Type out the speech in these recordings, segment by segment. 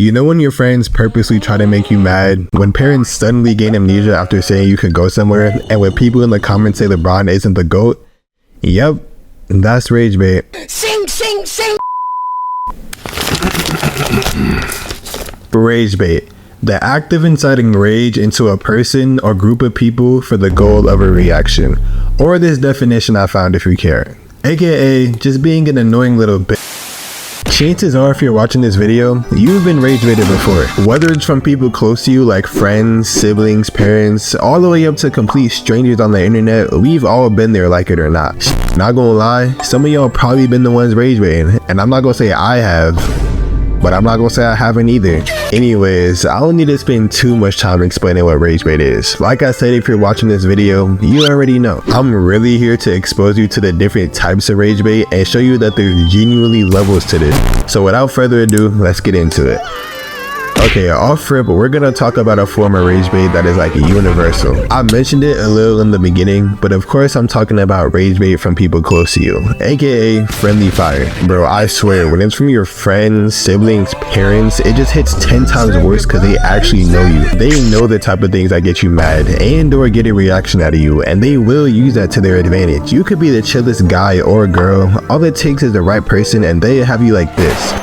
You know when your friends purposely try to make you mad, when parents suddenly gain amnesia after saying you could go somewhere, and when people in the comments say LeBron isn't the GOAT? Yep, that's rage bait. Sing, sing, sing! Rage bait. The act of inciting rage into a person or group of people for the goal of a reaction. Or this definition I found if you care. AKA, just being an annoying little bitch. Chances are if you're watching this video, you've been rage baited before. Whether it's from people close to you like friends, siblings, parents, all the way up to complete strangers on the internet, we've all been there like it or not. Not gonna lie, some of y'all probably been the ones rage baiting, and I'm not gonna say I have, but I'm not gonna say I haven't either. Anyways, I don't need to spend too much time explaining what rage bait is. Like I said, if you're watching this video, you already know. I'm really here to expose you to the different types of rage bait and show you that there's genuinely levels to this. So without further ado, let's get into it. Okay, off rip, we're gonna talk about a form of rage bait that is like universal. I mentioned it a little in the beginning, but of course I'm talking about rage bait from people close to you, aka friendly fire. Bro, I swear, when it's from your friends, siblings, parents, it just hits 10 times worse because they actually know you. They know the type of things that get you mad and or get a reaction out of you, and they will use that to their advantage. You could be the chillest guy or girl, all it takes is the right person and they have you like this.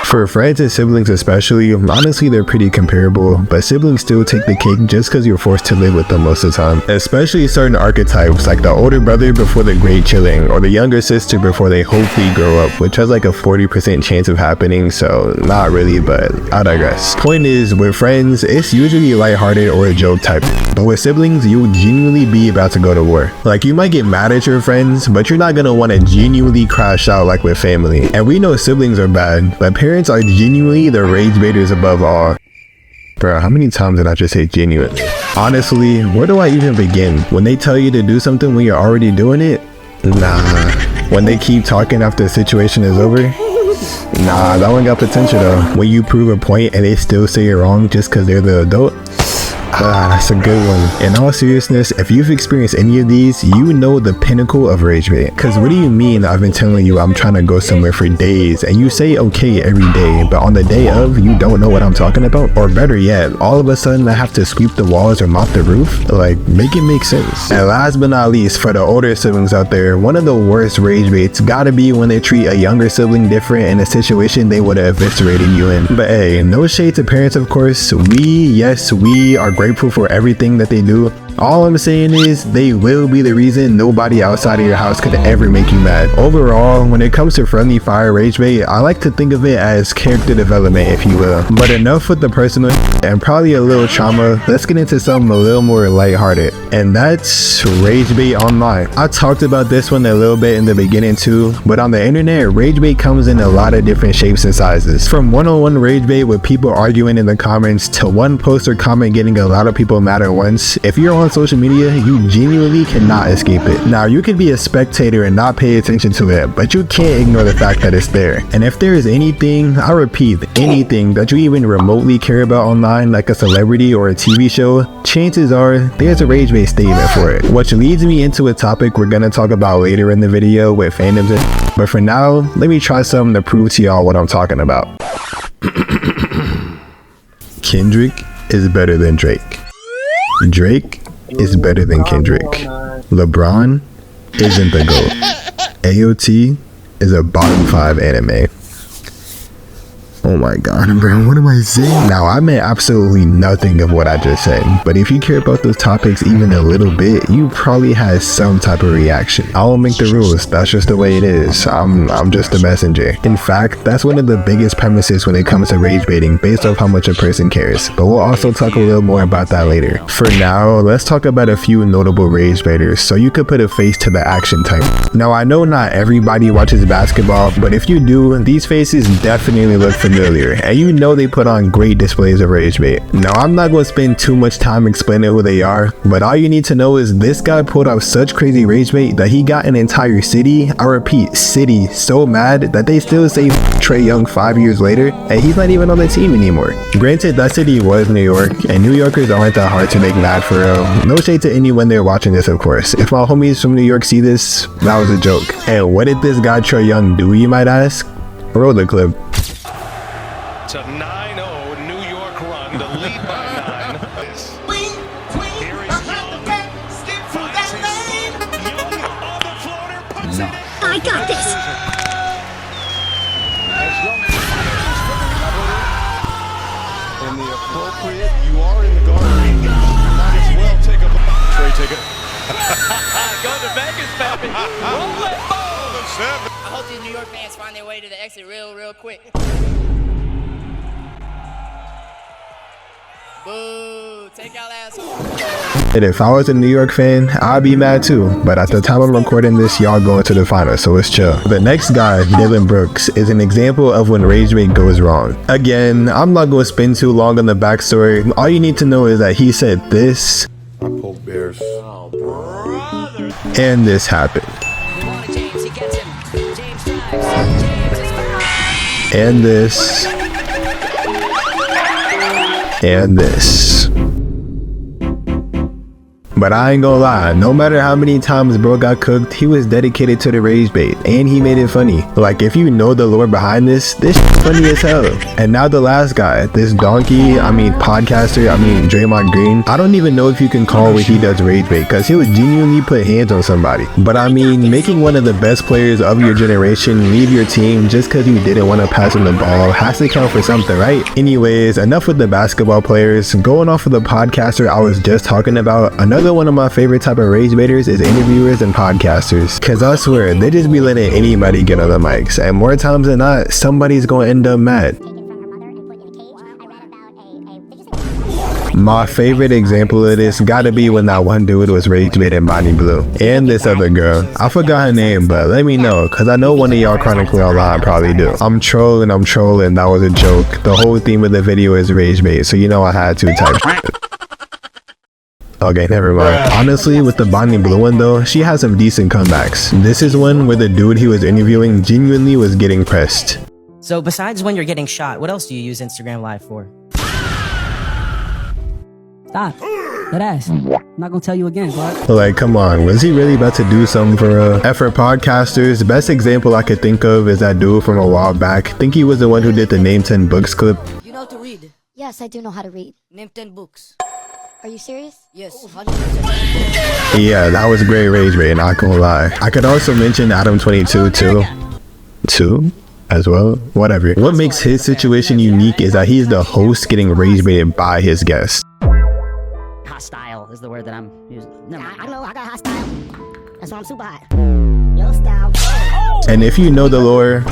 For friends and siblings especially, honestly they're pretty comparable, but siblings still take the cake just because you're forced to live with them most of the time. Especially certain archetypes like the older brother before the great chilling, or the younger sister before they hopefully grow up, which has like a 40% chance of happening, so not really, but I digress. Point is, with friends, it's usually lighthearted or a joke type, but with siblings, you'll genuinely be about to go to war. Like you might get mad at your friends, but you're not gonna want to genuinely crash out like with family. And we know siblings are bad, but parents are genuinely the rage baiters above all. Bro, how many times did I just say genuinely? Honestly, where do I even begin? When they tell you to do something when you're already doing it? Nah. When they keep talking after the situation is over? Nah, that one got potential though. When you prove a point and they still say you're wrong just because they're the adult? That's a good one. In all seriousness, if you've experienced any of these, you know the pinnacle of rage bait. Cause what do you mean I've been telling you I'm trying to go somewhere for days and you say okay every day, but on the day of you don't know what I'm talking about? Or better yet, all of a sudden I have to sweep the walls or mop the roof? Like, make it make sense. And last but not least, for the older siblings out there, one of the worst rage baits gotta be when they treat a younger sibling different in a situation they would have eviscerated you in. But hey, no shade to parents of course. We are grateful for everything that they do. All I'm saying is they will be the reason nobody outside of your house could ever make you mad. Overall, when it comes to friendly fire rage bait, I like to think of it as character development, if you will. But enough with the personal and probably a little trauma. Let's get into something a little more lighthearted, and that's rage bait online. I talked about this one a little bit in the beginning too, but on the internet, rage bait comes in a lot of different shapes and sizes. From one-on-one rage bait with people arguing in the comments to one post or comment getting a lot of people mad at once. If you're on social media, you genuinely cannot escape it. Now, you can be a spectator and not pay attention to it, but you can't ignore the fact that it's there. And if there is anything, I repeat, anything that you even remotely care about online, like a celebrity or a TV show, chances are there's a rage bait statement for it. Which leads me into a topic we're gonna talk about later in the video with fandoms. But for now, let me try something to prove to y'all what I'm talking about. Kendrick is better than Drake. Drake is better than Kendrick. LeBron isn't the GOAT. AOT is a bottom 5 anime. Oh my god, bro, what am I saying? Now, I meant absolutely nothing of what I just said, but if you care about those topics even a little bit, you probably had some type of reaction. I don't make the rules, that's just the way it is. I'm just a messenger. In fact, that's one of the biggest premises when it comes to rage baiting, based off how much a person cares, but we'll also talk a little more about that later. For now, let's talk about a few notable rage baiters, so you could put a face to the action type. Now, I know not everybody watches basketball, but if you do, these faces definitely look familiar, and you know they put on great displays of rage bait. Now, I'm not going to spend too much time explaining who they are, but all you need to know is this guy pulled off such crazy rage bait that he got an entire city, I repeat, city, so mad that they still say Trae Young 5 years later, and he's not even on the team anymore. Granted, that city was New York, and New Yorkers aren't that hard to make mad for real. No shade to anyone there watching this, of course. If my homies from New York see this, that was a joke. And what did this guy Trae Young do, you might ask? Roll the clip. It's a 9-0 New York run to lead by 9. Here is yooo. Finds his yooo on the floater. Puts it in. I got this. And the appropriate, you are in the garden. Might as well take a trade ticket. Go to Vegas, baby. Roll it, I hope these New York fans find their way to the exit real quick. Boo, take y'all ass home. And if I was a New York fan, I'd be mad too. But at the time I'm recording this, y'all going to the finals, so it's chill. The next guy, Dylan Brooks, is an example of when Rage Bait goes wrong. Again, I'm not going to spend too long on the backstory. All you need to know is that he said this. I poke bears. Oh, brother. And this happened. James, he gets him. James drives. James is fine. And this. And this. But I ain't gonna lie, no matter how many times bro got cooked, he was dedicated to the Rage Bait, and he made it funny. Like, if you know the lore behind this shit's funny as hell. And now the last guy, this podcaster, Draymond Green, I don't even know if you can call what he does Rage Bait, cause he would genuinely put hands on somebody. But making one of the best players of your generation leave your team just cause you didn't want to pass him the ball has to count for something, right? Anyways, enough with the basketball players. Going off of the podcaster I was just talking about, another one of my favorite type of rage baiters is interviewers and podcasters, cause I swear they just be letting anybody get on the mics, and more times than not somebody's gonna end up mad. My favorite example of this gotta be when that one dude was rage baiting Bonnie Blue and this other girl. I forgot her name, but let me know, cause I know one of y'all chronically online probably do. I'm trolling, that was a joke. The whole theme of the video is rage bait, so you know I had to type shit. Okay, never mind. Honestly, with the Bonnie Blue one though, she has some decent comebacks. This is one where the dude he was interviewing genuinely was getting pressed. So besides when you're getting shot, what else do you use Instagram Live for? Stop. That ass. I'm not gonna tell you again, bud. Like, come on, was he really about to do something for for podcasters? The best example I could think of is that dude from a while back. I think he was the one who did the Name 10 Books clip. You know to read? Yes, I do know how to read. Name 10 books. Are you serious? Yes. 100%. Yeah, that was great rage bait, not gonna lie. I could also mention Adam22 too. Two? As well? Whatever. What makes his situation unique is that he's the host getting rage baited by his guests. Hostile is the word that I'm using. No, I know I got hostile. That's why I'm super hot. Yo, style. And if you know the lore,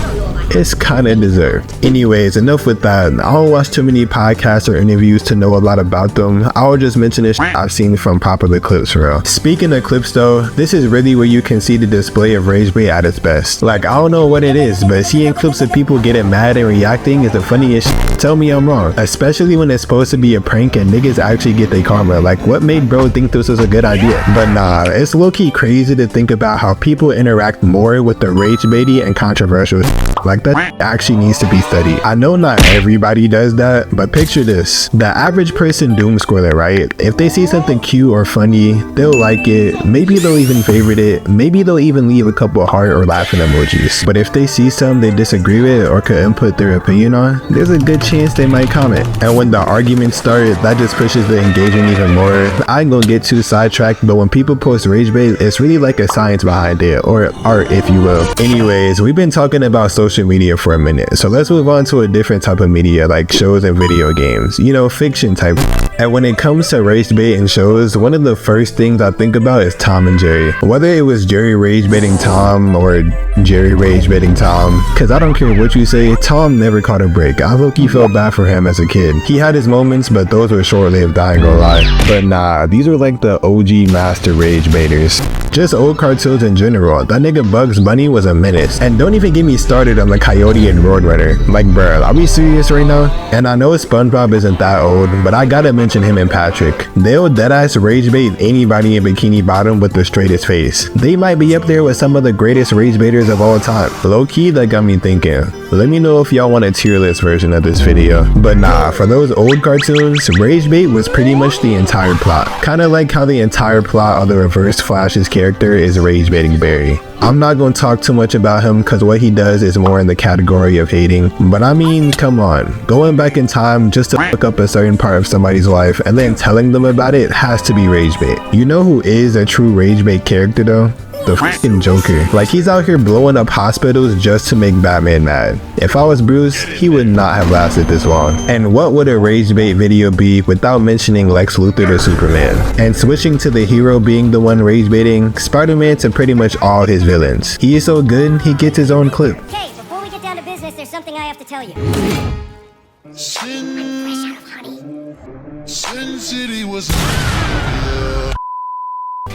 it's kinda deserved. Anyways, enough with that. I don't watch too many podcasts or interviews to know a lot about them. I'll just mention this I've seen from popular clips for real. Speaking of clips though, this is really where you can see the display of rage bait at its best. Like, I don't know what it is, but seeing clips of people getting mad and reacting is the funniest shit. Tell me I'm wrong. Especially when it's supposed to be a prank and niggas actually get their karma. Like, what made bro think this was a good idea? But nah, it's low-key crazy to think about how people interact more with the rage baity and controversial shit. Like, that actually needs to be studied. I know not everybody does that, but picture this. The average person doom scroller, right? If they see something cute or funny, they'll like it. Maybe they'll even favorite it. Maybe they'll even leave a couple heart or laughing emojis. But if they see something they disagree with or could input their opinion on, there's a good chance they might comment. And when the arguments start, that just pushes the engagement even more. I ain't gonna get too sidetracked, but when people post rage bait, it's really like a science behind it, or art if you will. Anyways, we've been talking about social media for a minute, so let's move on to a different type of media like shows and video games, you know, fiction type. And when it comes to rage bait and shows, one of the first things I think about is Tom and Jerry. Whether it was Jerry rage baiting Tom or Jerry rage baiting Tom, cause I don't care what you say, Tom never caught a break. I low-key felt bad for him as a kid. He had his moments, but those were short-lived, I ain't gonna lie. But nah, these are like the OG master rage baiters. Just old cartoons in general. That nigga Bugs Bunny was a menace. And don't even get me started on the Coyote and Roadrunner. Like, bruh, are we serious right now? And I know SpongeBob isn't that old, but I gotta mention him and Patrick. They'll deadass rage bait anybody in Bikini Bottom with the straightest face. They might be up there with some of the greatest rage baiters of all time. Low key, that got me thinking. Let me know if y'all want a tier list version of this video. But nah, for those old cartoons, rage bait was pretty much the entire plot. Kinda like how the entire plot of the Reverse Flash's character character is Rage Baiting Barry. I'm not going to talk too much about him because what he does is more in the category of hating, but I mean, come on, going back in time just to look up a certain part of somebody's life and then telling them about it has to be rage bait. You know who is a true rage bait character though? The fucking Joker. Like, he's out here blowing up hospitals just to make Batman mad. If I was Bruce, he would not have lasted this long. And what would a rage bait video be without mentioning Lex Luthor to Superman? And switching to the hero being the one rage baiting, Spider-Man to pretty much all his villains. He is so good, he gets his own clip. Okay, before we get down to business, there's something I have to tell you. Sin City was.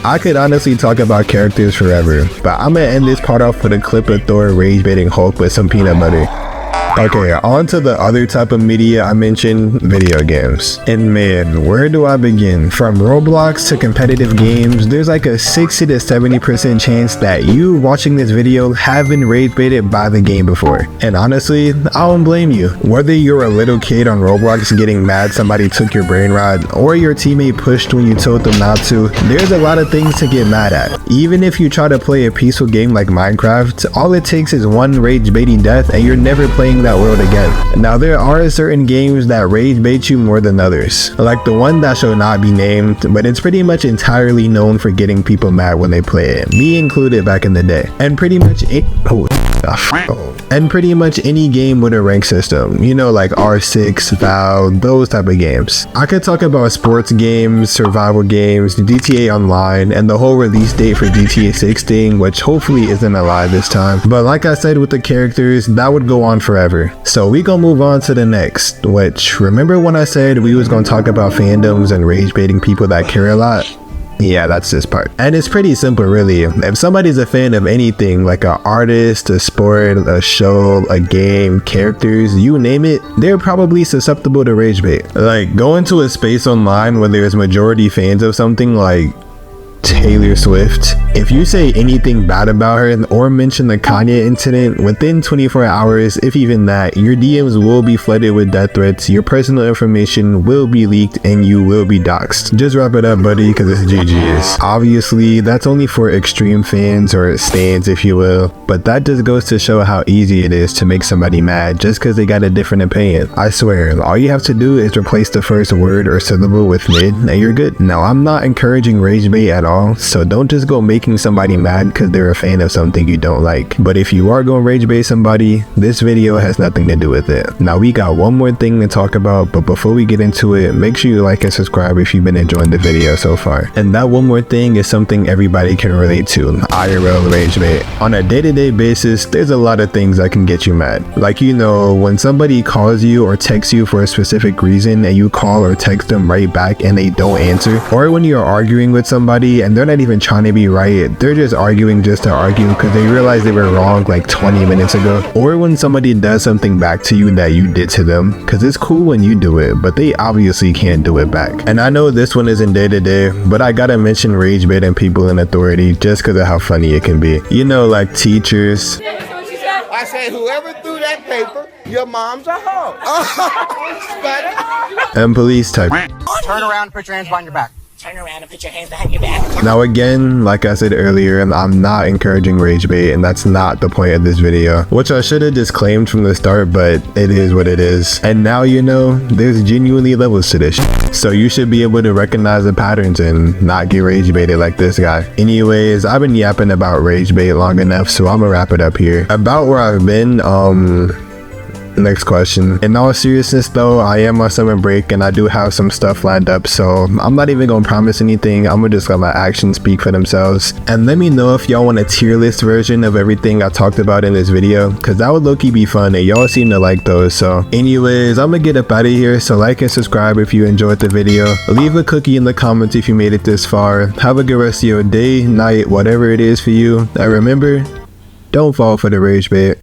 I could honestly talk about characters forever, but I'm gonna end this part off with a clip of Thor rage baiting Hulk with some peanut butter. Okay, on to the other type of media I mentioned, video games. And man, where do I begin? From Roblox to competitive games, there's like a 60 to 70% chance that you watching this video have been rage baited by the game before. And honestly, I don't blame you. Whether you're a little kid on Roblox getting mad somebody took your brain rod, or your teammate pushed when you told them not to, there's a lot of things to get mad at. Even if you try to play a peaceful game like Minecraft, all it takes is one rage baiting death and you're never playing that world again. Now there are certain games that rage bait you more than others, like the one that shall not be named, but it's pretty much entirely known for getting people mad when they play it, me included back in the day. And pretty much any game with a rank system, you know, like R6, Val, those type of games. I could talk about sports games, survival games, GTA Online, and the whole release date for GTA 6 thing, which hopefully isn't a lie this time. But like I said with the characters, that would go on forever. So we gonna move on to the next, which, remember when I said we was gonna talk about fandoms and rage baiting people that care a lot? Yeah, that's this part. And it's pretty simple really. If somebody's a fan of anything, like an artist, a sport, a show, a game, characters, you name it, they're probably susceptible to rage bait. Like, go into a space online where there's majority fans of something like Taylor Swift. If you say anything bad about her or mention the Kanye incident, within 24 hours, if even that, your DMs will be flooded with death threats, your personal information will be leaked, and you will be doxxed. Just wrap it up, buddy, because it's GG's. Obviously, that's only for extreme fans or stans, if you will, but that just goes to show how easy it is to make somebody mad just because they got a different opinion. I swear, all you have to do is replace the first word or syllable with mid, and you're good. Now, I'm not encouraging rage bait at all, so don't just go making somebody mad because they're a fan of something you don't like. But if you are going to rage bait somebody, this video has nothing to do with it. Now we got one more thing to talk about, but before we get into it, make sure you like and subscribe if you've been enjoying the video so far. And that one more thing is something everybody can relate to, IRL Rage Bait. On a day-to-day basis, there's a lot of things that can get you mad. Like, you know, when somebody calls you or texts you for a specific reason and you call or text them right back and they don't answer, or when you're arguing with somebody and they're not even trying to be right, they're just arguing just to argue because they realize they were wrong like 20 minutes ago. Or when somebody does something back to you that you did to them, because it's cool when you do it, but they obviously can't do it back. And I know this one isn't day to day, but I gotta mention rage baiting people in authority just because of how funny it can be. You know, like teachers. I said, whoever threw that paper, your mom's a hoe. And police type. Turn around and put your hands behind your back. Turn around and put your hands behind your back. Now again, like I said earlier, I'm not encouraging rage bait, and that's not the point of this video, which I should have disclaimed from the start, but it is what it is. And now you know, there's genuinely levels to this shit. So you should be able to recognize the patterns and not get rage baited like this guy. Anyways, I've been yapping about rage bait long enough, so I'm gonna wrap it up here. About where I've been, next question. In all seriousness though, I am on summer break and I do have some stuff lined up, so I'm not even gonna promise anything. I'm gonna just let my actions speak for themselves. And let me know if y'all want a tier list version of everything I talked about in this video, because that would low-key be fun and y'all seem to like those. So anyways, I'm gonna get up out of here, so like and subscribe if you enjoyed the video. Leave a cookie in the comments if you made it this far. Have a good rest of your day, night, whatever it is for you. And remember, don't fall for the rage bait.